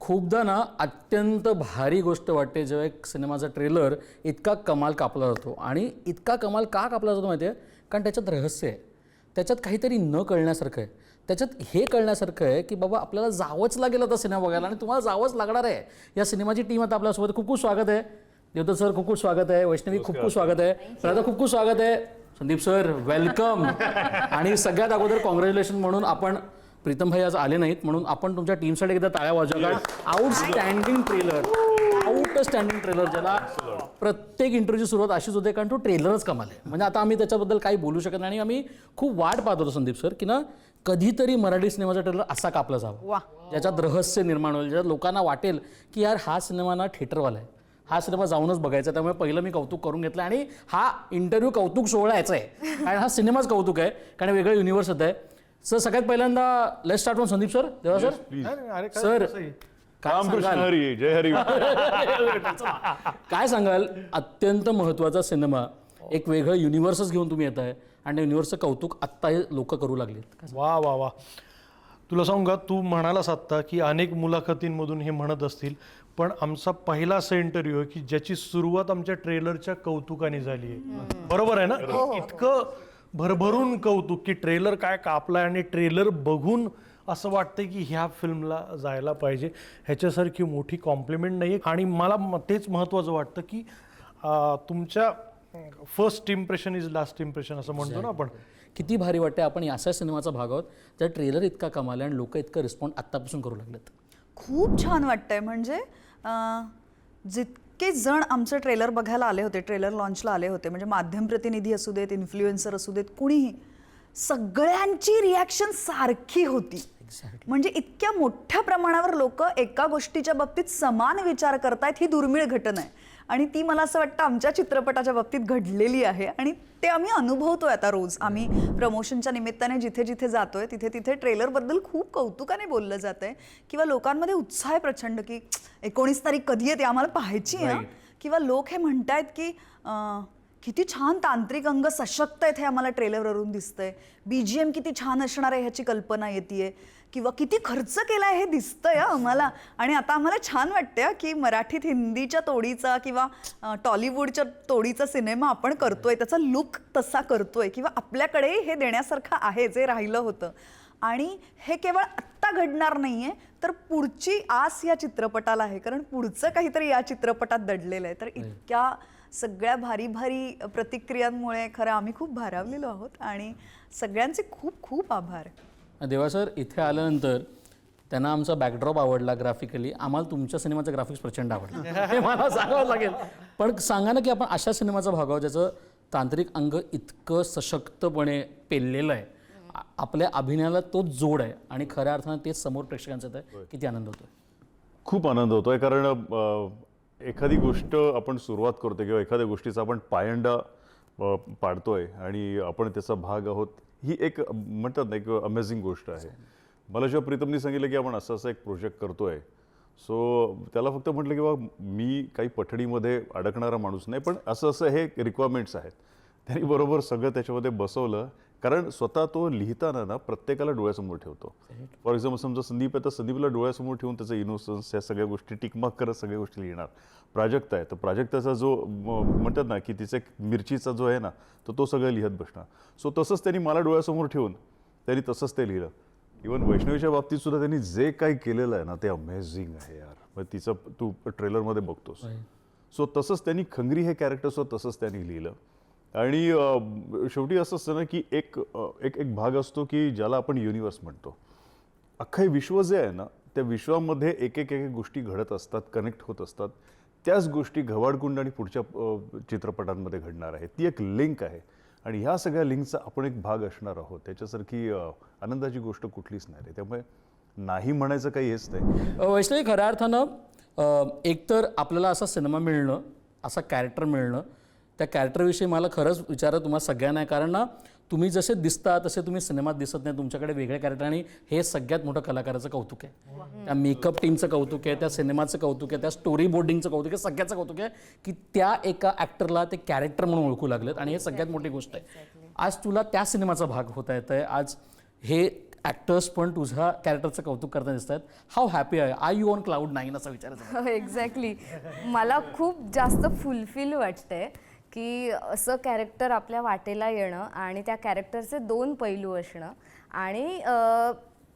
खूपदा ना अत्यंत भारी गोष्ट वाटते जेव्हा एक सिनेमाचा ट्रेलर इतका कमाल कापला जातो. आणि इतका कमाल का कापला जातो माहिती आहे? कारण त्याच्यात रहस्य आहे, त्याच्यात काहीतरी न कळण्यासारखं आहे, त्याच्यात हे कळण्यासारखं आहे की बाबा आपल्याला जावंच लागेल आता सिनेमा बघायला आणि तुम्हाला जावंच लागणार आहे. या सिनेमाची टीम आता आपल्यासोबत. खूप खूप स्वागत आहे देवदत्त सर, खूप खूप स्वागत आहे वैष्णवी, खूप खूप स्वागत आहे राधा, खूप खूप स्वागत आहे संदीप सर, वेलकम. आणि सगळ्यात अगोदर कॉंग्रॅच्युलेशन म्हणून आपण प्रीतम भाई आज आले नाहीत म्हणून आपण तुमच्या टीमसाठी एकदा टाळ्या वाजवा. कारण आउटस्टँडिंग ट्रेलर ज्याला प्रत्येक इंटरव्ह्यूची सुरुवात अशीच होते कारण तो ट्रेलरच कमाल आहे. म्हणजे आता आम्ही त्याच्याबद्दल काही बोलू शकत नाही आणि आम्ही खूप वाट पाहत होतो संदीप सर की ना कधीतरी मराठी सिनेमाचा ट्रेलर असा कापला जावा ज्याच्यात रहस्य निर्माण होईल, ज्याच्यात लोकांना वाटेल की यार हा सिनेमा ना थिएटरवाला आहे, हा सिनेमा जाऊनच बघायचा. त्यामुळे पहिलं मी कौतुक करून घेतलं आणि हा इंटरव्ह्यू कौतुक सोहळा याचा आहे कारण हा सिनेमाच कौतुक आहे कारण वेगळं युनिव्हर्स होत आहे. सर सगळ्यात पहिल्यांदा let's start from Sandeep sir. देवा सर. सर काय सांगाल? अत्यंत महत्त्वाचा सिनेमा, एक वेगळं युनिव्हर्सच घेऊन तुम्ही येत आहे आणि युनिव्हर्सचं कौतुक आत्ता हे लोक करू लागलेत. वा वा वा. तुला सांगू का, तू म्हणालास आत्ता की अनेक मुलाखतींमधून हे म्हणत असतील, पण आमचा पहिला असा इंटरव्ह्यू आहे की ज्याची सुरुवात आमच्या ट्रेलरच्या कौतुकाने झाली आहे. बरोबर आहे ना? इतकं भरभरून कौतुक की ट्रेलर काय कापलाय आणि ट्रेलर बघून असं वाटतं की ह्या फिल्मला जायला पाहिजे. ह्याच्यासारखी मोठी कॉम्प्लिमेंट नाही आहे. आणि मला तेच महत्त्वाचं वाटतं की तुमच्या first impression is last impression असं म्हणतो ना आपण. किती भारी वाटते आपण अशा सिनेमाचा भाग आहोत त्या ट्रेलर इतका कमाल आहे आणि लोक इतकं रिस्पॉन्ड आत्तापासून करू लागलेत. खूप छान वाटतंय. म्हणजे जितके जण आमचं ट्रेलर बघायला आले होते, ट्रेलर लॉन्चला आले होते, म्हणजे माध्यम प्रतिनिधी असू देत, इन्फ्लुएन्सर असू देत, कुणीही, सगळ्यांची रिॲक्शन सारखी होती. म्हणजे इतक्या मोठ्या प्रमाणावर लोक एका गोष्टीच्या बाबतीत समान विचार करतायत ही दुर्मिळ घटना आहे आणि ती मला असं वाटतं आमच्या चित्रपटाच्या बाबतीत घडलेली आहे आणि ते आम्ही अनुभवतोय आता रोज. आम्ही प्रमोशनच्या निमित्ताने जिथे जिथे जातोय तिथे तिथे ट्रेलरबद्दल खूप कौतुकाने बोललं जात आहे किंवा लोकांमध्ये उत्साह आहे प्रचंड की 19 तारीख कधी येते आम्हाला पाहायची आहे. किंवा लोक हे म्हणतायत की किती छान तांत्रिक अंग सशक्त आहेत हे आम्हाला ट्रेलरवरून दिसतंय, BGM किती छान असणार आहे ह्याची कल्पना येते, किंवा किती खर्च केला आहे हे दिसतंय आम्हाला. आणि आता आम्हाला छान वाटतं की मराठीत हिंदीच्या तोडीचा किंवा टॉलिवूडच्या तोडीचा सिनेमा आपण करतोय, त्याचा लुक तसा करतोय किंवा आपल्याकडे हे देण्यासारखं आहे जे राहिलं होतं. आणि हे केवळ आत्ता घडणार नाहीये तर पुढची आस या चित्रपटाला आहे कारण पुढचं काहीतरी या चित्रपटात दडलेलं आहे. तर इतक्या सगळ्या भारी भारी प्रतिक्रियांमुळे खरं आम्ही खूप भारावलेलो आहोत आणि सगळ्यांचे खूप खूप आभार. देवा सर, इथे आल्यानंतर त्यांना आमचा बॅकड्रॉप आवडला ग्राफिकली, आम्हाला तुमच्या सिनेमाचं ग्राफिक्स प्रचंड आवडलं हे मला सांगावं लागेल. पण सांगा ना की आपण अशा सिनेमाचा भाग आहोत ज्याचं तांत्रिक अंग इतकं सशक्तपणे पेललेलं आहे, आपल्या अभिनयाला तोच जोड आहे आणि खऱ्या अर्थानं तेच समोर प्रेक्षकांचं आहे. किती आनंद होतोय? खूप आनंद होतोय कारण एखादी गोष्ट आपण सुरुवात करतो किंवा एखाद्या गोष्टीचा आपण पायंडा पाडतोय आणि आपण त्याचा भाग आहोत, ही एक म्हणतात ना एक अमेझिंग गोष्ट आहे. मला जेव्हा प्रीतमनी सांगितलं की आपण असं एक प्रोजेक्ट करतोय, सो त्याला फक्त म्हटलं की बाबा मी काही पठडीमध्ये अडकणारा माणूस नाही, पण असं हे रिक्वायरमेंट्स आहेत. त्यांनी बरोबर सगळं त्याच्यामध्ये बसवलं कारण स्वतः तो लिहिताना ना प्रत्येकाला डोळ्यासमोर ठेवतो. फॉर एक्झाम्पल समजा संदीप आहे तर संदीपला डोळ्यासमोर ठेवून त्याचं इनोसन्स ह्या सगळ्या गोष्टी टिकमार्क करत सगळ्या गोष्टी लिहिणार. प्राजक्ता आहे तर प्राजक्ताचा जो म्हणतात ना की तिचा एक मिरचीचा जो आहे ना तो सगळं लिहत बसणार. सो तसंच त्यांनी मला डोळ्यासमोर ठेवून त्यांनी तसंच ते लिहिलं. इवन वैष्णवीच्या बाबतीत सुद्धा त्यांनी जे काही केलेलं आहे ना ते अमेझिंग आहे यार. मग तिचं तू ट्रेलरमध्ये बघतोस. सो तसंच त्यांनी खंगरी हे कॅरेक्टर तसंच त्यांनी लिहिलं. आणि शेवटी असं असतं ना की एक एक भाग असतो की ज्याला आपण युनिव्हर्स म्हणतो. अख्खं विश्व जे आहे ना त्या विश्वामध्ये एक एक गोष्टी घडत असतात, कनेक्ट होत असतात. त्याच गोष्टी घवाडकुंड आणि पुढच्या चित्रपटांमध्ये घडणार आहे. ती एक लिंक आहे आणि ह्या सगळ्या लिंकचा आपण एक भाग असणार आहोत. त्याच्यासारखी आनंदाची गोष्ट कुठलीच नाही रे. त्यामुळे नाही म्हणायचं काही हेच नाही. वैष्णवी, खऱ्या अर्थानं एकतर आपल्याला असा सिनेमा मिळणं, असा कॅरेक्टर मिळणं, त्या कॅरेक्टरविषयी मला खरंच विचार तुम्हाला सगळ्यांना आहे कारण ना तुम्ही जसे दिसता तसे तुम्ही सिनेमात दिसत नाही. तुमच्याकडे वेगळे कॅरेक्टर आणि हे सगळ्यात मोठं कलाकाराचं कौतुक आहे. त्या मेकअप टीमचं कौतुक आहे, त्या सिनेमाचं कौतुक आहे, त्या स्टोरी बोर्डिंगचं कौतुक आहे, सगळ्याचं कौतुक आहे की त्या एका ॲक्टरला ते कॅरेक्टर म्हणून ओळखू लागलेत आणि हे सगळ्यात मोठी गोष्ट आहे. आज तुला त्या सिनेमाचा भाग होता येत आहे. आज हे ॲक्टर्स पण तुझ्या कॅरेक्टरचं कौतुक करताना दिसत आहेत. हाऊ हॅपी आहे, आय यू ऑन क्लाउड 9 असं विचारायचं. एक्झॅक्टली. मला खूप जास्त फुलफिल वाटतंय की असं कॅरेक्टर आपल्या वाटेला येणं आणि त्या कॅरेक्टरचे 2 पैलू असणं आणि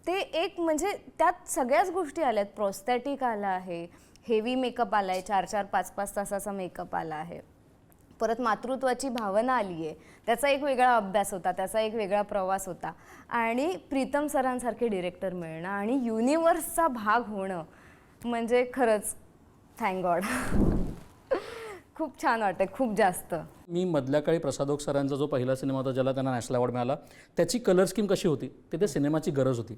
ते एक म्हणजे त्यात सगळ्याच गोष्टी आल्यात. प्रोस्थेटिक आला आहे, हेवी मेकअप आला आहे, 4-4, 5-5 तासाचा मेकअप आला आहे, परत मातृत्वाची भावना आली आहे, त्याचा एक वेगळा अभ्यास होता, त्याचा एक वेगळा प्रवास होता आणि प्रीतम सरांसारखे डिरेक्टर मिळणं आणि युनिवर्सचा भाग होणं म्हणजे खरंच थँक गॉड. खूप छान वाटतं, खूप जास्त. मी मधल्या काळी प्रसाद ओक सरांचा जो पहिला सिनेमा होता ज्याला त्यांना नॅशनल अवॉर्ड मिळाला, त्याची कलर स्कीम कशी होती, ते त्या सिनेमाची गरज होती.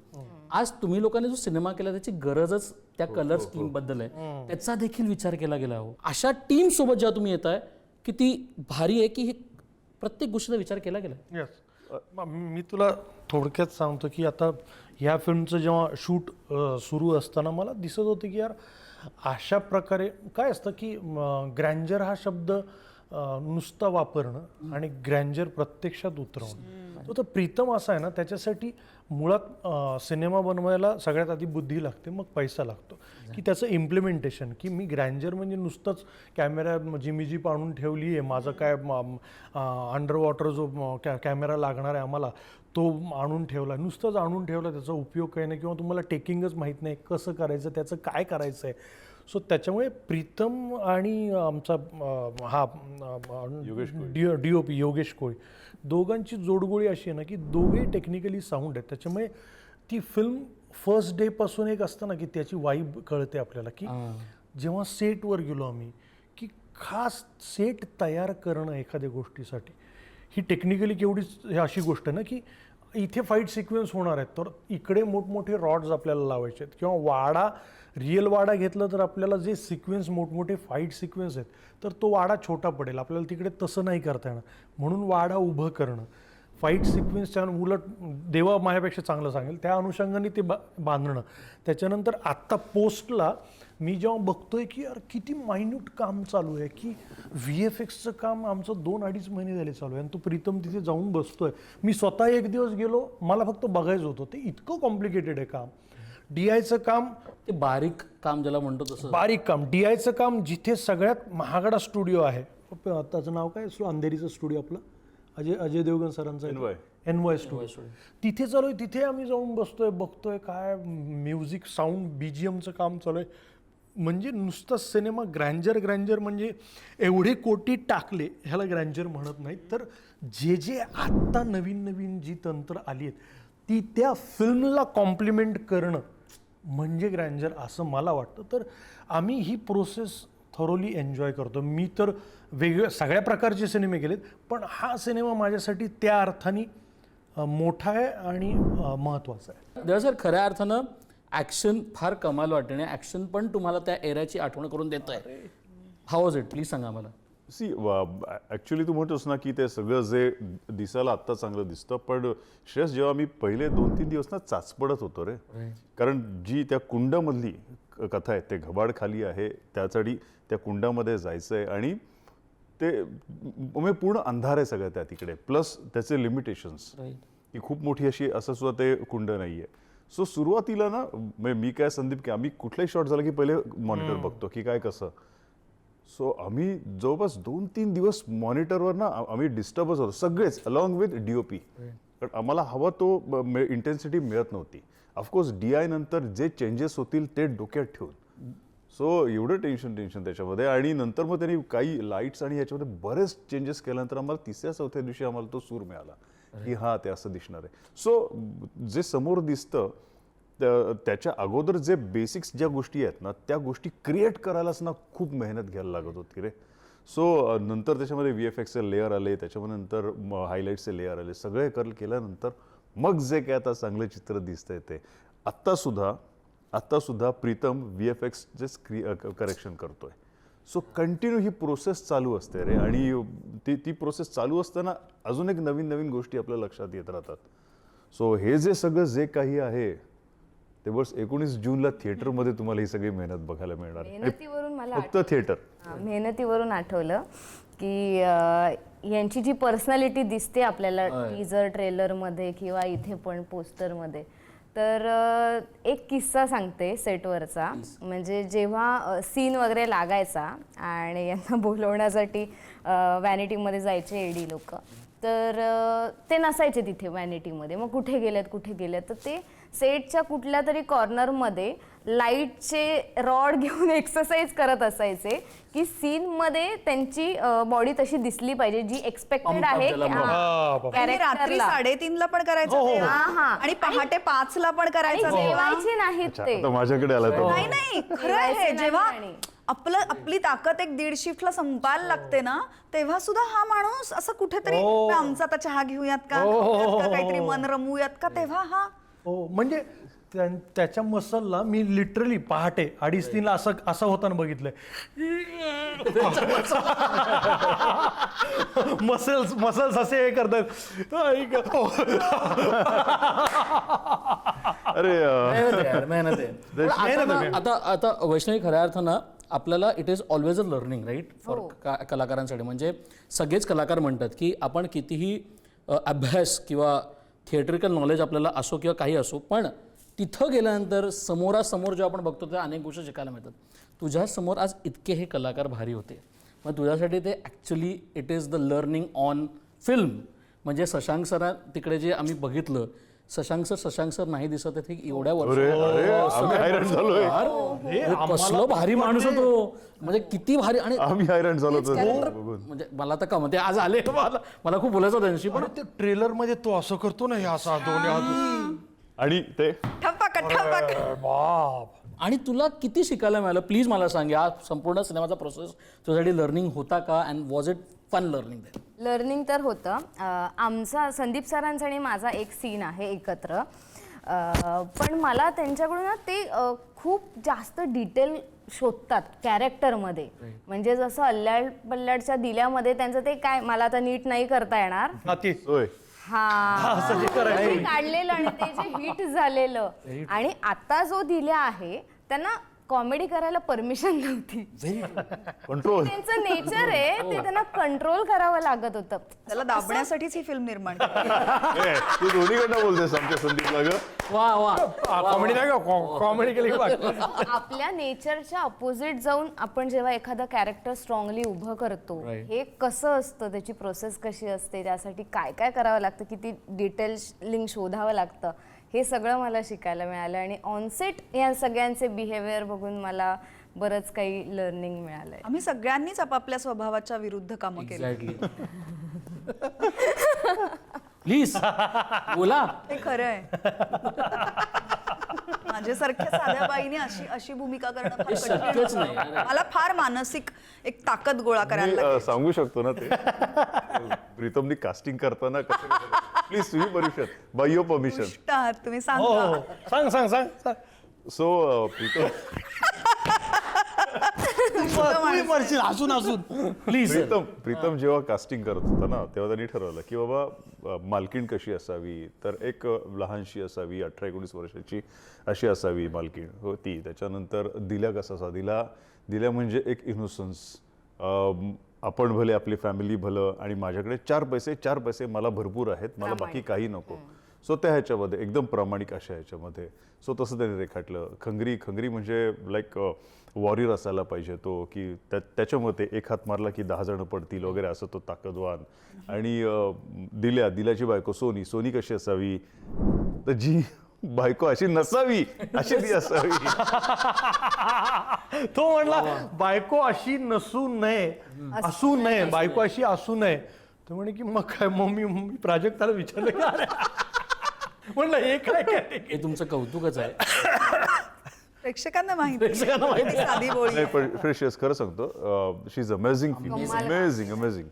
आज तुम्ही लोकांनी जो सिनेमा केला त्याची गरजच त्या कलर स्कीम बद्दल आहे, त्याचा देखील विचार केला गेला. हो, अशा टीम सोबत जेव्हा तुम्ही येताय की ती भारी आहे की हे प्रत्येक गोष्टीचा विचार केला गेला. येस, मी तुला थोडक्यात सांगतो की आता ह्या फिल्मचं जेव्हा शूट सुरू असताना मला दिसत होतं की यार अशा प्रकारे काय असतं की ग्रँजर हा शब्द नुसता वापरणं आणि ग्रँजर प्रत्यक्षात उतरवणं. तर प्रीतम असा आहे ना, त्याच्यासाठी मुळात सिनेमा बनवायला सगळ्यात आधी बुद्धी लागते, मग पैसा लागतो, की त्याचं इम्प्लिमेंटेशन. की मी ग्रँजर म्हणजे नुसतंच कॅमेरा जिमीजीप आणून ठेवली आहे, माझं काय अंडर वॉटर जो कॅमेरा लागणार आहे आम्हाला तो आणून ठेवला, नुसतंच आणून ठेवला, त्याचा उपयोग काही नाही, किंवा तुम्हाला टेकिंगच माहीत नाही कसं करायचं, त्याचं काय करायचं आहे. सो त्याच्यामुळे प्रीतम आणि आमचा हा DOP योगेश कोळी दोघांची जोडगोळी अशी आहे ना की दोघे टेक्निकली साऊंड आहेत. त्याच्यामुळे ती फिल्म फर्स्ट डेपासून एक असतं ना की त्याची वाईब कळते आपल्याला, की जेव्हा सेटवर गेलो आम्ही की खास सेट तयार करणं एखाद्या गोष्टीसाठी ही टेक्निकली केवढी अशी गोष्ट आहे ना की इथे फाईट सिक्वेन्स होणार आहेत तर इकडे मोठमोठे रॉड्स आपल्याला लावायचे आहेत, किंवा वाडा रिअल वाडा घेतलं तर आपल्याला जे सिक्वेन्स मोठमोठे फाईट सिक्वेन्स आहेत तर तो वाडा छोटा पडेल, आपल्याला तिकडे तसं नाही करता येणार, म्हणून वाडा उभं करणं, फाईट सिक्वेन्सच्या उलट देवा माझ्यापेक्षा चांगलं सांगेल त्या अनुषंगाने ते बांधणं. त्याच्यानंतर आत्ता पोस्टला मी जेव्हा बघतोय की यार किती मायन्यूट काम चालू आहे, की VFXचं काम आमचं 2-2.5 महिने झाले चालू आहे आणि तो प्रीतम तिथे जाऊन बसतोय. मी स्वतः एक दिवस गेलो, मला फक्त बघायचं होतं, ते इतकं कॉम्प्लिकेटेड आहे काम. DIचं काम, ते बारीक काम ज्याला म्हणतो तसं बारीक काम, DIचं काम जिथे सगळ्यात महागडा स्टुडिओ आहे, त्याचं नाव काय, अंधेरीचं स्टुडिओ आपलं अजय देवगण सरांचा NY स्टुडिओ, तिथे चालू आहे. तिथे आम्ही जाऊन बसतोय, बघतोय काय म्युझिक साऊंड BGMचं काम चालू आहे. म्हणजे नुसतं सिनेमा ग्रँजर म्हणजे एवढे कोटी टाकले, ह्याला ग्रँजर म्हणत नाहीत, तर जे आत्ता नवीन जी तंत्र आली आहेत ती त्या फिल्मला कॉम्प्लिमेंट करणं म्हणजे ग्रँजर असं मला वाटतं. तर आम्ही ही प्रोसेस थरोली एन्जॉय करतो. मी तर वेगवेगळ्या सगळ्या प्रकारचे सिनेमे केलेत, पण हा सिनेमा माझ्यासाठी त्या अर्थाने मोठा आहे आणि महत्त्वाचा आहे. देवा सर, खऱ्या अर्थानं ॲक्शन फार कमाल वाटते आणि ॲक्शन पण तुम्हाला त्या एराची आठवण करून देत आहे. हाऊ वॉज इट, प्लीज सांगा मला. ॲक्च्युली तू म्हणतोस ना की ते सगळं जे दिसायला आत्ता चांगलं दिसतं, पण श्रेयस जेव्हा मी पहिले 2-3 दिवस ना चाचपडत होतो रे, कारण जी त्या कुंडामधली कथा आहे ते घबाड खाली आहे, त्यासाठी त्या कुंडामध्ये जायचं आहे आणि ते म्हणजे पूर्ण अंधार आहे सगळं त्या तिकडे, प्लस त्याचे लिमिटेशन्स, ही खूप मोठी अशी असं सुद्धा ते कुंड नाही आहे. सो सुरुवातीला ना मी काय संदीप की आम्ही कुठलाही शॉट झाला की पहिले मॉनिटर बघतो की काय कसं. सो आम्ही जवळपास 2-3 दिवस मॉनिटरवर ना आम्ही डिस्टर्बच होतो सगळेच, अलॉंग विथ DOP, कारण आम्हाला हवा तो इंटेन्सिटी मिळत नव्हती. ऑफकोर्स DI नंतर जे चेंजेस होतील ते डोक्यात ठेवून, सो एवढं टेन्शन त्याच्यामध्ये. आणि नंतर मग त्यांनी काही लाईट्स आणि याच्यामध्ये बरेच चेंजेस केल्यानंतर आम्हाला 3ऱ्या-4थ्या दिवशी आम्हाला तो सूर मिळाला की हा ते असं दिसणार आहे. सो जे समोर दिसतं त्याच्या अगोदर जे बेसिक्स ज्या गोष्टी आहेत ना त्या गोष्टी क्रिएट करायलाच ना खूप मेहनत घ्यायला लागत होती रे. सो नंतर त्याच्यामध्ये VFXचे लेअर आले, त्याच्यामध्ये नंतर हायलाईट्सचे लेअर आले, सगळे केल्यानंतर मग जे काय आता चांगलं चित्र दिसतंय ते आत्ता सुद्धा प्रीतम VFXचे करेक्शन करतोय. सो कंटिन्यू ही प्रोसेस चालू असते रे, आणि ती प्रोसेस चालू असताना अजून एक नवीन गोष्टी आपल्या लक्षात येत राहतात. सो हे जे सगळं जे काही आहे ते बस 19 जूनला थिएटरमध्ये तुम्हाला ही सगळी मेहनत बघायला मिळणार. मेहनतीवरून मला फक्त थिएटर, मेहनतीवरून आठवलं की यांची जी पर्सनॅलिटी दिसते आपल्याला टीजर ट्रेलरमध्ये किंवा इथे पण पोस्टरमध्ये, तर एक किस्सा सांगते सेटवरचा. म्हणजे जेव्हा सीन वगैरे लागायचा आणि यांना बोलवण्यासाठी व्हॅनिटीमध्ये जायचे एडी लोक, तर ते नसायचे तिथे व्हॅनिटीमध्ये. मग कुठे गेलेत तर ते सेटच्या कुठल्या तरी कॉर्नरमध्ये लाईटचे रॉड घेऊन एक्सरसाइज करत असायचे की सीनमध्ये त्यांची बॉडी तशी दिसली पाहिजे जी एक्सपेक्टेड आहे आणि रात्री 3:30ला पण करायचं ते. आणि पहाटे 5ला पण करायचं ते. जेवायचे नाहीत ते. आता माझ्याकडे आला तो नाही नाही खरं आहे. जेव्हा आपली ताकद एक 1:30 शिफ्टला संपायला लागते ना, तेव्हा सुद्धा हा माणूस असं कुठेतरी आमचा आता चहा घेऊयात का, खाऊयात का, काहीतरी मन रमवूयात का, तेव्हा हा हो, म्हणजे त्याच्या मसलला मी लिटरली पहाटे 2:30-3ला असं होताना बघितलंय. मसल्स असे हे करतात. अरे मेहनत आहे. पण आता वैष्णवी, खऱ्या अर्थानं आपल्याला it is always a learning right for कलाकारांसाठी. म्हणजे सगळेच कलाकार म्हणतात की आपण कितीही अभ्यास किंवा थिएट्रिकल नॉलेज आपल्याला असो किंवा काही असो, पण तिथं गेल्यानंतर समोरासमोर जेव्हा आपण बघतो त्या अनेक गोष्टी शिकायला मिळतात. तुझ्यासमोर आज इतके हे कलाकार भारी होते, मग तुझ्यासाठी ते actually it is the learning on film. म्हणजे शशांक सर तिकडे जे आम्ही बघितलं, शशांक सर नाही दिसत आहे एवढ्या आम्ही हैराण झालोय. कसलं भारी माणूस होतो, म्हणजे किती भारी. आणि आम्ही हैराण झालो म्हणजे मला तर का म्हणते आज आले, मला खूप बोलायचं त्यांची. पण ते ट्रेलर मध्ये तो असं करतो ना, हे असा दोन्ही हात. आणि ते बाप. आणि तुला किती शिकायला मिळालं प्लीज मला सांग. या संपूर्ण सिनेमाचा प्रोसेस तुझ्यासाठी लर्निंग होता का, and was it fun learning? Learning तर होतं. आमचा संदीप सरांचा आणि माझा एक सीन आहे एकत्र, पण मला त्यांच्याकडून ना ते खूप जास्त डिटेल शोधतात कॅरेक्टरमध्ये. म्हणजे जसं अल्लाड पल्लाडच्या दिल्यामध्ये त्यांचं ते काय मला आता नीट नाही करता येणार, होय ते काढलेलं आणि ते जे हिट झालेलं. आणि आता जो दिल्या आहे त्यांना कॉमेडी करायला परमिशन नव्हती. कंट्रोल त्यांचं नेचर आहे, ते त्यांना कंट्रोल करावं लागत होतं. त्याला दाबण्यासाठीच ही फिल्म निर्माण केली. तू दोन्हीकडनं बोलतेस आमच्या संदीपला ग. वा वा. कॉमेडी नाही का, कॉमेडी केली. आपल्या नेचरच्या अपोजिट जाऊन आपण जेव्हा एखादं कॅरेक्टर स्ट्रॉंगली उभं करतो, हे कसं असतं, त्याची प्रोसेस कशी असते, त्यासाठी काय काय करावं लागतं, किती डिटेलिंग शोधावं लागतं, हे सगळं मला शिकायला मिळालं. आणि ऑनसेट या सगळ्यांचे बिहेवियर बघून मला बरंच काही लर्निंग मिळालंय. आम्ही सगळ्यांनीच आपापल्या स्वभावाच्या विरुद्ध कामं केली. एक्झॅक्टली. प्लीज बोला. हे खरं आहे. माझ्यासारख्या साध्या बाईने अशी भूमिका करणं फार कठीण शक्यच होतं. नाही. मला फार मानसिक एक ताकद गोळा करायला लागली. मी सांगू शकतो ना ते प्रीतमनी कास्टिंग करताना प्लीज तुम्ही परिषद बाय युअर परमिशन. दुष्ट आहात तुम्ही, हो सांगा. सांग. सो प्रीतम हसून प्लीज. प्रीतम जेव्हा कास्टिंग करत होता ना, तेव्हा त्यांनी ठरवलं की बाबा मालकीण कशी असावी, तर एक लहानशी असावी, 18-19 वर्षाची अशी असावी मालकीण होती. त्याच्यानंतर दिल्या कसा असा, दिल्या म्हणजे एक इनोसन्स. आपण भले, आपली फॅमिली भलं, आणि माझ्याकडे 4 पैसे मला भरपूर आहेत, मला बाकी काही नको. सो त्या ह्याच्यामध्ये एकदम प्रामाणिक अशा ह्याच्यामध्ये. सो तसं त्याने रेखाटलं. खंगरी म्हणजे लाईक वॉरियर असायला पाहिजे तो, की त्याच्यामध्ये एक हात मारला की 10 जण पडतील वगैरे, असं तो ताकदवान. आणि दिल्याची बायको सोनी कशी असावी, तर जी बायको अशी नसावी अशी ती असावी. तो म्हणला बायको अशी असू नये, बायको अशी असू नये. तो म्हणे की मग काय, मी प्राजक्ताला विचारलं की अरे म्हणलं हे काय हे तुमचं कौतुकच आहे. प्रेक्षकांना माहिती साधी बोळी. नाही पण फ्रेशियस खरं सांगतो, शी इज अमेझिंग, अमेझिंग.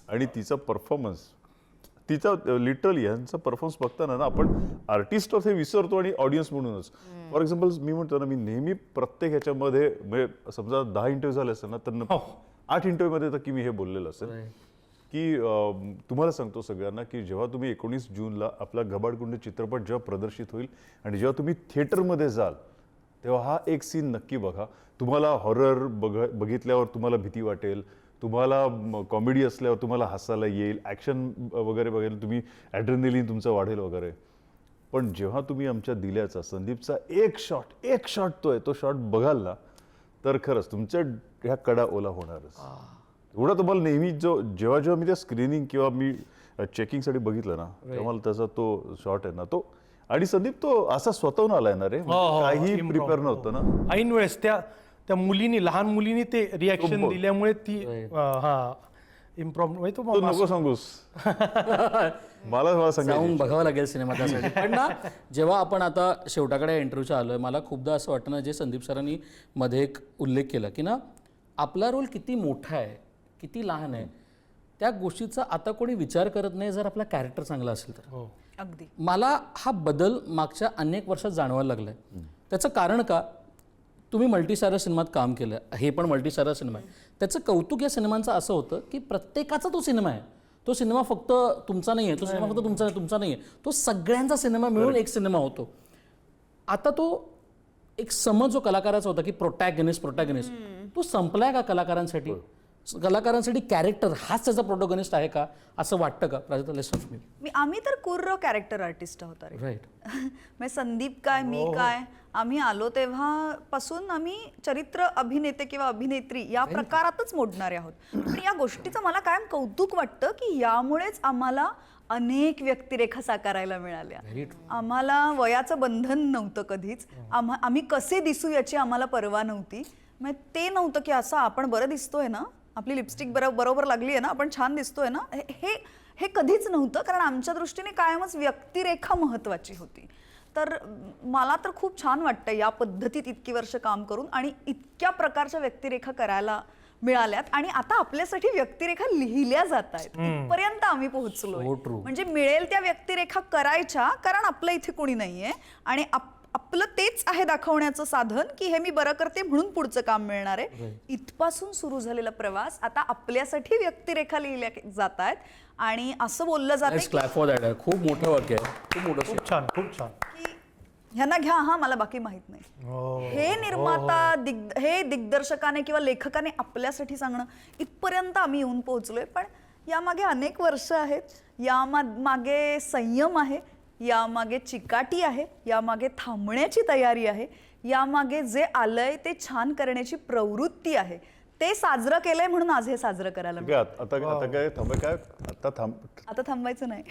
आणि तिचा परफॉर्मन्स, तिचा लिटरली यांचा परफॉर्मन्स बघताना ना आपण आर्टिस्ट हे विसरतो आणि ऑडियन्स म्हणूनच. फॉर एक्झाम्पल मी म्हणतो ना, मी नेहमी प्रत्येक ह्याच्यामध्ये म्हणजे समजा 10 इंटरव्ह्यू झाले असेल ना, तर 8 इंटरव्ह्यूमध्ये तर की मी हे बोललेलं असेल की तुम्हाला सांगतो सगळ्यांना की जेव्हा तुम्ही 19 जूनला आपला घबाडकुंड चित्रपट जेव्हा प्रदर्शित होईल आणि जेव्हा तुम्ही थिएटरमध्ये जाल, तेव्हा हा एक सीन नक्की बघा. तुम्हाला हॉरर बघितल्यावर तुम्हाला भीती वाटेल, तुम्हाला कॉमेडी असल्यावर तुम्हाला हसायला येईल, ॲक्शन वगैरे बघेल तुम्ही, ॲड्रेनलिन तुमचं वाढेल वगैरे. पण जेव्हा तुम्ही आमच्या दिल्याचा संदीपचा एक शॉट तो शॉट बघाल ना, तर खरंच तुमच्या ह्या कडा ओला होणारच. एवढा तुम्हाला नेहमी जेव्हा मी त्या स्क्रीनिंग किंवा मी चेकिंगसाठी बघितलं ना, तेव्हा त्याचा तो शॉट आहे ना तो, आणि संदीप तो असा स्वतःहून आलाय ना रे, काही प्रिपेअर नव्हतं ना. ऐन वेळेस त्या मुलीनी, लहान मुलीनी ते रिॲक्शन दिल्यामुळे ती इम्प्रॉम्प्ट तू नको सांगूस. मला सांगायचं जाऊन बघावं लागेल सिनेमा त्यासाठी. पण ना, जेव्हा आपण आता शेवटाकडे इंटरव्ह्यूच्या आलोय, मला खूपदा असं वाटतं ना, जे संदीप सरांनी मध्ये एक उल्लेख केला की ना, आपला रोल किती मोठा आहे, किती लहान आहे, त्या गोष्टीचा आता कोणी विचार करत नाही जर आपला कॅरेक्टर चांगला असेल तर. अगदी. मला हा बदल मागच्या अनेक वर्षात जाणवायला लागलाय. त्याचं कारण का, तुम्ही मल्टीस्टारर सिनेमात काम केलं, हे पण मल्टीस्टारर सिनेमा आहे. त्याचं कौतुक या सिनेमांचं असं होतं की प्रत्येकाचा तो सिनेमा आहे. तो सिनेमा फक्त तुमचा नाही आहे, तो सिनेमा फक्त तुमचा नाही आहे, तो सगळ्यांचा सिनेमा मिळून एक सिनेमा होतो. आता तो एक समज जो कलाकाराचा होता की प्रोटॅगनिस्ट तो संपलाय का कलाकारांसाठी? कलाकारांसाठी कॅरेक्टर हाच त्याचा प्रोटॅगनिस्ट आहे का, असं वाटतं का? Prajakta, let's start with me. आम्ही तर कुर्र कॅरेक्टर आर्टिस्ट आहोत रे. राईट. म्हणजे संदीप काय, मी काय, आम्ही आलो तेव्हापासून आम्ही चरित्र अभिनेते किंवा अभिनेत्री या प्रकारातच मोडणारे आहोत. पण या गोष्टीचं मला कायम कौतुक वाटतं की यामुळेच आम्हाला अनेक व्यक्तिरेखा साकारायला मिळाल्या. आम्हाला वयाचं बंधन नव्हतं कधीच. आम्ही कसे दिसू याची आम्हाला पर्वा नव्हती. म्हणजे ते नव्हतं की असं आपण बरं दिसतोय ना, आपली लिपस्टिक बरोबर लागली आहे ना, आपण छान दिसतोय ना, हे कधीच नव्हतं. कारण आमच्या दृष्टीने कायमच व्यक्तिरेखा महत्त्वाची होती. तर मला तर खूप छान वाटतं या पद्धतीत इतकी वर्ष काम करून आणि इतक्या प्रकारच्या व्यक्तिरेखा करायला मिळाल्यात. आणि आता आपल्यासाठी व्यक्तिरेखा लिहिल्या जात आहेत, इथपर्यंत आम्ही पोहोचलोय. म्हणजे मिळेल त्या व्यक्तिरेखा करायच्या, कारण आपलं इथे कोणी नाहीये आणि आपलं तेच आहे दाखवण्याचं साधन की हे मी बरं करते म्हणून पुढचं काम मिळणार आहे. इथपासून सुरू झालेला प्रवास आता आपल्यासाठी व्यक्तिरेखा लिहिल्या जात आहेत. आणि असं बोललं जातं खूप मोठं वाक्य आहे, खूप मोठं. खूप छान, खूप छान. की ह्यांना घ्या, हा मला बाकी माहित नाही. हे निर्माता, हे दिग्दर्शकाने किंवा लेखकाने आपल्यासाठी सांगणं, इथपर्यंत आम्ही येऊन पोहोचलोय. पण यामागे अनेक वर्ष आहेत, यामागे संयम आहे, यामागे चिकाटी आहे, यामागे थांबण्याची तयारी आहे, यामागे जे आलंय ते छान करण्याची प्रवृत्ती आहे. ते साजरं केलंय म्हणून आज हे साजरं करायला आता काय आता थांबायचं नाही.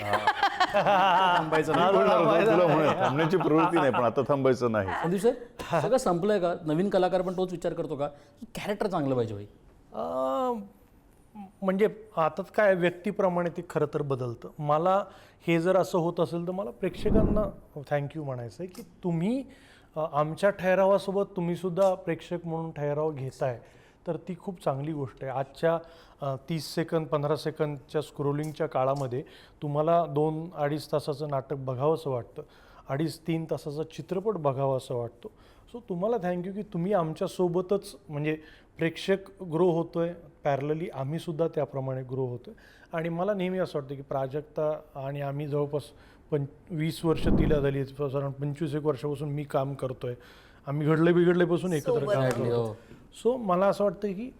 तुला थांबण्याची प्रवृत्ती नाही, पण आता थांबायचं नाही. संदीप सर, सगळं संपलंय का? नवीन कलाकार पण तोच विचार करतो का की कॅरेक्टर चांगलं पाहिजे भाई? म्हणजे आता काय व्यक्तीप्रमाणे ते खरं तर बदलतं. मला हे जर असं होत असेल तर मला प्रेक्षकांना थँक्यू म्हणायचं आहे की तुम्ही आमच्या ठहरावासोबत तुम्ही सुद्धा प्रेक्षक म्हणून ठहराव घेताय, तर ती खूप चांगली गोष्ट आहे. आजच्या 30 सेकंद 15 सेकंदच्या स्क्रोलिंगच्या काळामध्ये तुम्हाला 2-2.5 तासाचं नाटक बघावंसं वाटतं, 2.5-3 तासाचा चित्रपट बघावा असं वाटतो. सो तुम्हाला थँक्यू की तुम्ही आमच्यासोबतच, म्हणजे प्रेक्षक ग्रो होतोय, पॅरलली आम्हीसुद्धा त्याप्रमाणे ग्रो होतोय. आणि मला नेहमी असं वाटतं की प्राजक्ता आणि आम्ही जवळपास 20 वर्ष तिला झाली, साधारण 25-1 वर्षापासून मी काम करतोय. आम्ही घडले बिघडलेपासून एकत्र काम करतो. सो मला असं वाटतं की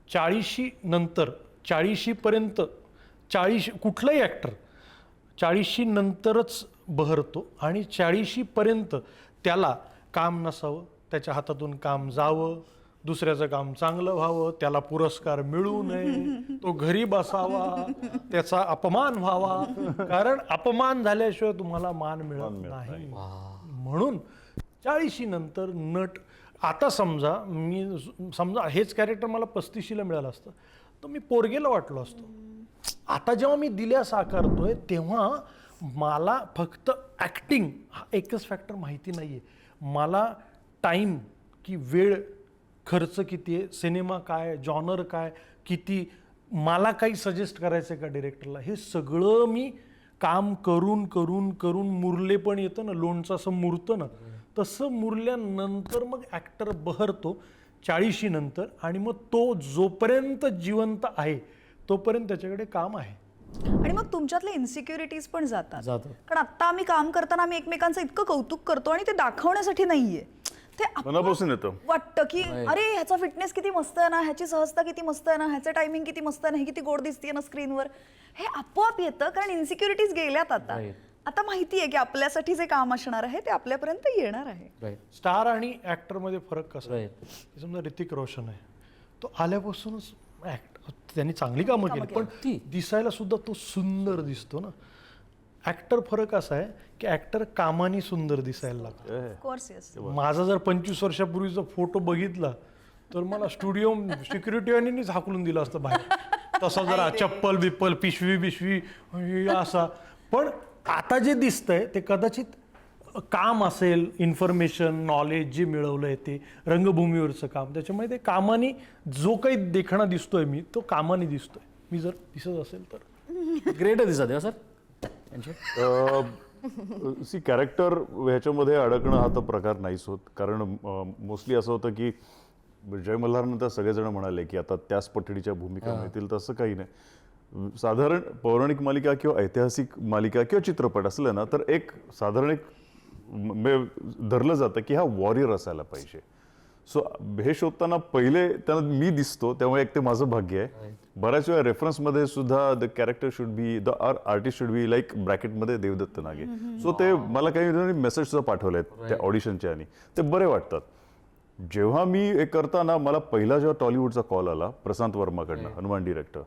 40शी नंतर, 40शीपर्यंत, कुठलाही ॲक्टर 40शी नंतरच बहरतो आणि 40शीपर्यंत त्याला काम नसावं, त्याच्या हातातून काम जावं, दुसऱ्याचं काम चांगलं व्हावं, त्याला पुरस्कार मिळू नये, तो घरी बसावा, त्याचा अपमान व्हावा, कारण अपमान झाल्याशिवाय तुम्हाला मान मिळत नाही. म्हणून 40शी नंतर नट, आता समजा हेच कॅरेक्टर मला 35शीला मिळालं असतं तर मी पोरगेला वाटलो असतो. आता जेव्हा मी दिल्या साकारतोय तेव्हा मला फक्त ॲक्टिंग हा एकच फॅक्टर माहिती नाही आहे. मला टाईम की वेळ, खर्च किती आहे, सिनेमा काय, जॉनर काय, किती, मला काही सजेस्ट करायचं आहे का डिरेक्टरला, हे सगळं मी काम करून करून करून मुरले पण येतं ना, लोणचं असं मुरतं ना, तसं मुरल्यानंतर मग ॲक्टर बहरतो 40शी नंतर. आणि मग तो जोपर्यंत जिवंत आहे तोपर्यंत त्याच्याकडे काम आहे. आणि मग तुमच्यातले इन्सिक्युरिटीज पण जातात. कारण आत्ता आम्ही काम करताना आम्ही एकमेकांचं इतकं कौतुक करतो आणि ते दाखवण्यासाठी नाहीये, ते मनापासून येतं. वाटतं की अरे ह्याचा फिटनेस किती मस्त आहे ना, ह्याची सहजता किती मस्त आहे ना, ह्याचं टायमिंग किती मस्त आहे ना, हे किती गोड दिसते ना स्क्रीनवर. हे आपोआप येतं कारण इन्सिक्युरिटीज गेल्यात आता. आता माहिती आहे की आपल्यासाठी जे काम असणार आहे ते आपल्यापर्यंत येणार आहे. राईट स्टार आणि ऍक्टर मध्ये फरक कसा आहे? राईट. की समजा ऋतिक रोशन आहे, तो आल्यापासूनच त्यांनी चांगली कामं केली, पण दिसायला सुद्धा तो सुंदर दिसतो ना. ऍक्टर फरक असा आहे की ऍक्टर कामानी सुंदर दिसायला लागतो. Of course yes. माझा जर 25 वर्षापूर्वीचा फोटो बघितला तर मला स्टुडिओ सिक्युरिटीवाल्यांनीच हाकलून दिलं असतं बाहेर. तसा जरा चप्पल बिप्पल पिशवी असा. पण आता जे दिसतंय ते कदाचित काम असेल, इन्फॉर्मेशन नॉलेज जे मिळवलंय ते रंगभूमीवरचं काम, त्याच्यामुळे ते कामाने जो काही देखणा दिसतोय मी, तो कामाने दिसतोय. मी जर दिसत असेल तर ग्रेट दिसत आहे सर यांचे. सी कॅरेक्टर ह्याच्यामध्ये अडकणं हा तर प्रकार नाहीच होत. कारण मोस्टली असं होतं की जय मल्हारनंतर सगळेजण म्हणाले की आता त्याच पठडीच्या भूमिका मिळतील, तसं काही नाही. साधारण पौराणिक मालिका किंवा ऐतिहासिक मालिका किंवा चित्रपट असलं ना, तर एक साधारण एक धरलं जातं की हा वॉरियर असायला पाहिजे. सो हे शोधताना पहिले त्यांना मी दिसतो, त्यामुळे एक ते माझं भाग्य आहे. बऱ्याच वेळा रेफरन्समध्ये सुद्धा the character should be, the artist should be like ब्रॅकेटमध्ये देवदत्त नागे. सो ते मला काही मेसेज सुद्धा पाठवले आहेत त्या ऑडिशनच्या, आणि ते बरे वाटतात. जेव्हा मी हे करताना मला पहिला जेव्हा टॉलिवूडचा कॉल आला प्रशांत वर्माकडनं, हनुमान डिरेक्टर,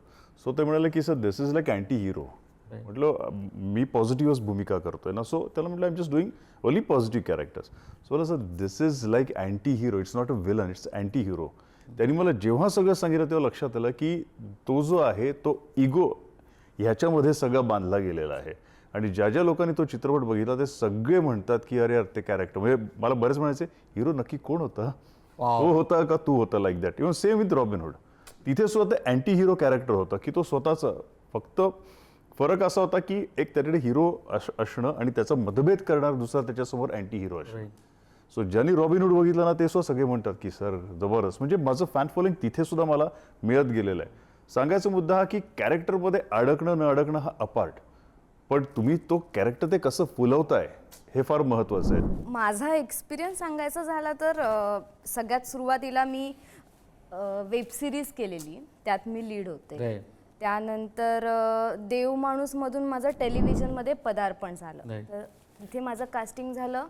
सो ते म्हणाले की sir this is like anti hero. म्हटलं मी पॉझिटिव्हच भूमिका करतोय ना. सो त्याला म्हटलं I am just doing only positive characters. So मला sir this is like anti hero, it's not a villain, it's anti hero. त्यांनी मला जेव्हा सगळं सांगितलं तेव्हा लक्षात आलं की तो जो आहे तो इगो ह्याच्यामध्ये सगळा बांधला गेलेला आहे. आणि ज्या ज्या लोकांनी तो चित्रपट बघितला ते सगळे म्हणतात की अरे यार ते कॅरेक्टर, म्हणजे मला बरेच म्हणायचे हिरो नक्की कोण होता, तो होता का तू होता, like that. Even same with Robin Hood, तिथे सुद्धा ते अँटी हिरो कॅरेक्टर होता की तो स्वतःचा, फक्त फरक असा होता की एक त्याच्याकडे हिरो असणं आणि त्याचा मतभेद करणार दुसरा त्याच्यासमोर अँटी हिरो असणं. सो ज्यांनी रॉबिनहूड बघितलं ना ते सुद्धा सगळे म्हणतात की सर जबरदस्त. म्हणजे माझं फॅन फॉलोइंग तिथे सुद्धा मला मिळत गेलेलं आहे. सांगायचा मुद्दा हा की कॅरेक्टरमध्ये अडकणं न अडकणं हा अपार्ट, पण तुम्ही तो कॅरेक्टर ते कसं फुलवताय हे फार महत्वाचं आहे. माझा एक्सपिरियन्स सांगायचा झाला तर सगळ्यात सुरुवातीला मी वेब सिरीज केलेली, त्यात मी लीड होते. त्यानंतर देव माणूसमधून माझं टेलिव्हिजनमध्ये पदार्पण झालं. तर तिथे माझं कास्टिंग झालं.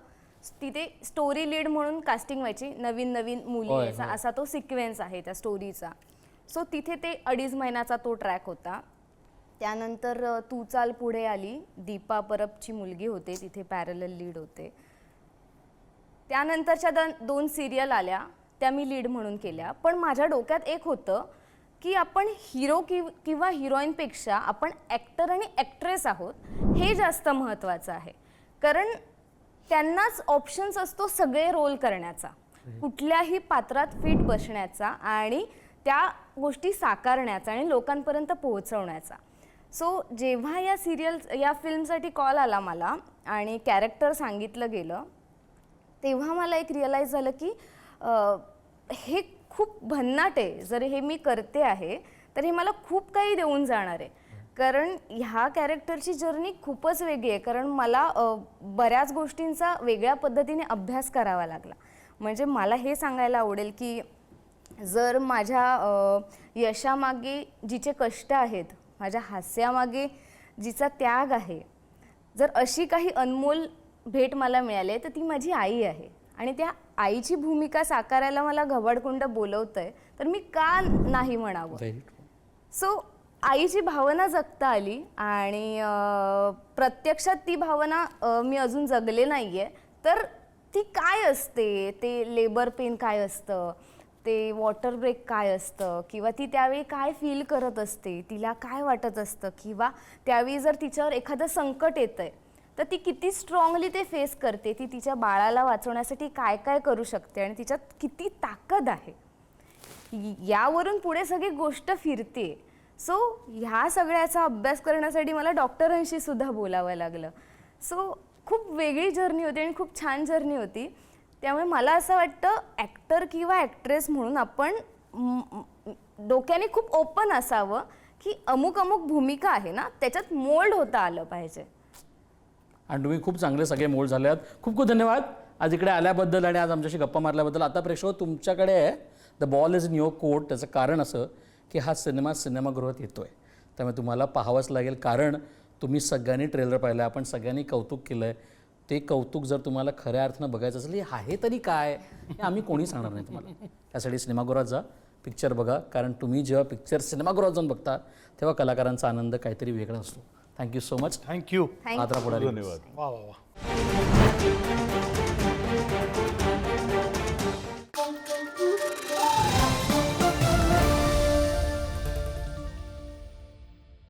तिथे स्टोरी लीड म्हणून कास्टिंग व्हायची, नवीन नवीन मुली यायचा, असा तो सिक्वेन्स आहे त्या स्टोरीचा. सो तिथे ते 2.5 महिन्याचा तो ट्रॅक होता. त्यानंतर तू चाल पुढे आली, दीपा परबची मुलगी होते, तिथे पॅरलल लीड होते. त्यानंतरच्या 2 सिरियल आल्या, त्या मी लीड म्हणून केल्या. पण माझ्या डोक्यात एक होतं की आपण हिरो किंवा हिरोईनपेक्षा आपण ॲक्टर आणि ॲक्ट्रेस आहोत, हे जास्त महत्त्वाचं आहे. कारण त्यांनाच ऑप्शन्स असतो सगळे रोल करण्याचा, कुठल्याही पात्रात फिट बसण्याचा आणि त्या गोष्टी साकारण्याचा आणि लोकांपर्यंत पोहोचवण्याचा. सो जेव्हा या फिल्मसाठी कॉल आला मला आणि कॅरेक्टर सांगितलं गेलं, तेव्हा मला एक रिअलाईज झालं की हे खूप भन्नाट आहे. जर हे मी करते आहे तर हे मला खूप काही देऊन जाणार आहे. कारण ह्या कॅरेक्टरची जर्नी खूपच वेगळी आहे. कारण मला बऱ्याच गोष्टींचा वेगळ्या पद्धतीने अभ्यास करावा लागला. म्हणजे मला हे सांगायला आवडेल की जर माझ्या यशामागे जिचे कष्ट आहेत, माझ्या हास्यामागे जिचा त्याग आहे, जर अशी काही अनमोल भेट मला मिळाली तर ती माझी आई आहे. आणि त्या आईची भूमिका साकारायला मला घबाडकुंड बोलवतंय तर मी का नाही म्हणावं. सो आईची भावना जगता आली आणि प्रत्यक्षात ती भावना मी अजून जगले नाही आहे. तर ती काय असते, ते लेबर पेन काय असतं, ते वॉटर ब्रेक काय असतं, किंवा ती त्यावेळी काय फील करत असते, तिला काय वाटत असतं, किंवा त्यावेळी जर तिच्यावर एखादं संकट येतंय तर ती किती स्ट्रॉंगली ते फेस करते, ती तिच्या बाळाला वाचवण्यासाठी काय काय करू शकते आणि तिच्यात किती ताकद आहे, यावरून पुढे सगळी गोष्ट फिरते. सो ह्या सगळ्याचा अभ्यास करण्यासाठी मला डॉक्टरांशी सुद्धा बोलावं लागलं. सो खूप वेगळी जर्नी होती आणि खूप छान जर्नी होती. त्यामुळे मला असं वाटतं ॲक्टर किंवा ॲक्ट्रेस म्हणून आपण डोक्याने खूप ओपन असावं की अमुक अमुक भूमिका आहे ना, त्याच्यात मोल्ड होता आलं पाहिजे. आणि तुम्ही खूप चांगले सगळे मोल्ड झाले आहात. खूप खूप धन्यवाद. आज इकडे आल्याबद्दल आणि आज आमच्याशी गप्पा मारल्याबद्दल. आता प्रेक्षक तुमच्याकडे आहे the ball is in your court. त्याचं कारण असं की हा सिनेमा सिनेमागृहात येतोय, त्यामुळे तुम्हाला पाहावंच लागेल. कारण तुम्ही सगळ्यांनी ट्रेलर पाहिला, आपण सगळ्यांनी कौतुक केलं आहे. ते कौतुक जर तुम्हाला खऱ्या अर्थानं बघायचं असेल, हे आहे तरी काय, हे आम्ही कोणी सांगणार नाही तुम्हाला. त्यासाठी सिनेमागृहात जा, पिक्चर बघा. कारण तुम्ही जेव्हा पिक्चर सिनेमागृहात जाऊन बघता तेव्हा कलाकारांचा आनंद काहीतरी वेगळा असतो. Thank you so much. थँक्यू. आदरा पुढारी. धन्यवाद. वा वा वा.